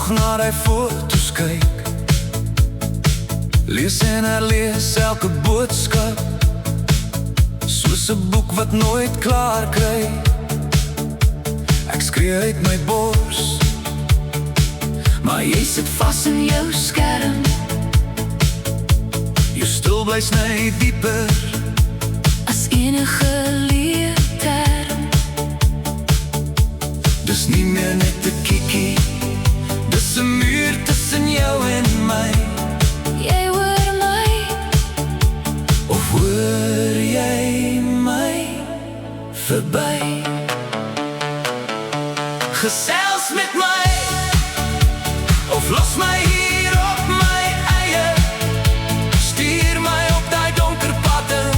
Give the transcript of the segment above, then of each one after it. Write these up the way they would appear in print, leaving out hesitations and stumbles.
nog na die foto's kyk. Lees en herlees elke boodskap, soos 'n boek wat nooit klaar kry. Ek skree uit my bors, maar jy sit vas in jou skerm. Jou stil bly sny dieper as enige leerterm. Dis nie meer net 'n kiekie, dis 'n muur tussen jou en my. Jy hoor my, Of hoor jy my verby? Gesels met my, of los my hier op my eie. Stuur my op die donker pad en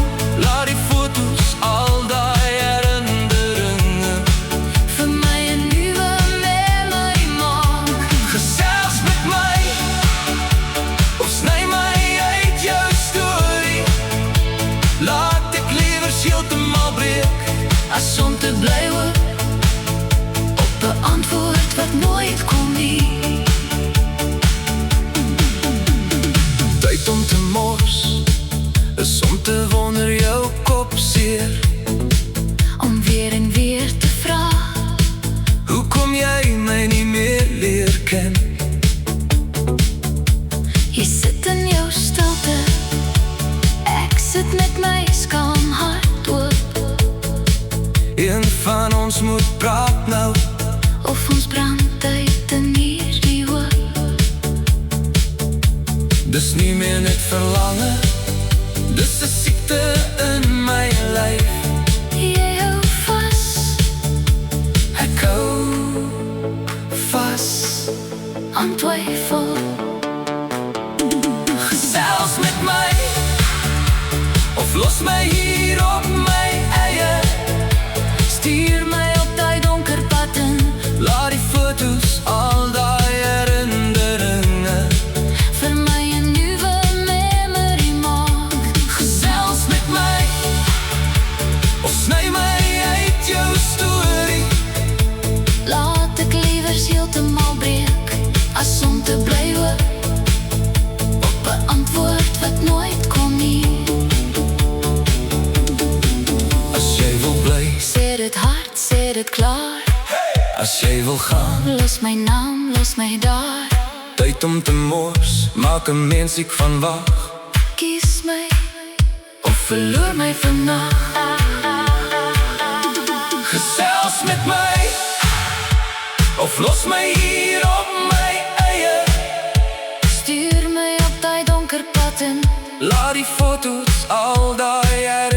laat die foto's al die herinneringe vir my 'n nuwe memory maak. Gesels met my, of sny my uit jou storie. Laat ek liewer heeltemal breek As om te bly hoop op 'n antwoord wat nooit kom nie. Tyd om te mors, is om te wonder jou kop seer. Om weer en weer te vra, Hoe kom jy my nie meer leer ken? jy sit in jou stilte, ek sit met my skaam hart oop. Een van ons moet praat nou, Of ons brand uit in hierdie hoop. dis nie meer net verlange, dis 'n siekte in my lyf. Jy hou vas, Ek hou vas. aan twyfel. Gesels met my, of los my hier op my eie. Stuur my op die donker pad en Laat die foto's al die herinneringe vir my 'n nuwe memory maak. Gesels met my, of sny my uit jou storie. Laat ek liewer heeltemal breek as om te bly hoop op 'n antwoord wat nooit kom nie. As jy wil bly, Sê dit hard, sê dit klaar. as jy wil gaan, Los my naam, los my daar. tyd om te mors, maak 'n mens siek van wag. Kies my Of verloor my vannag. Gesels met my, of los my hier op my eie. Stuur my op die donker pad en Laat die foto's al die herinneringe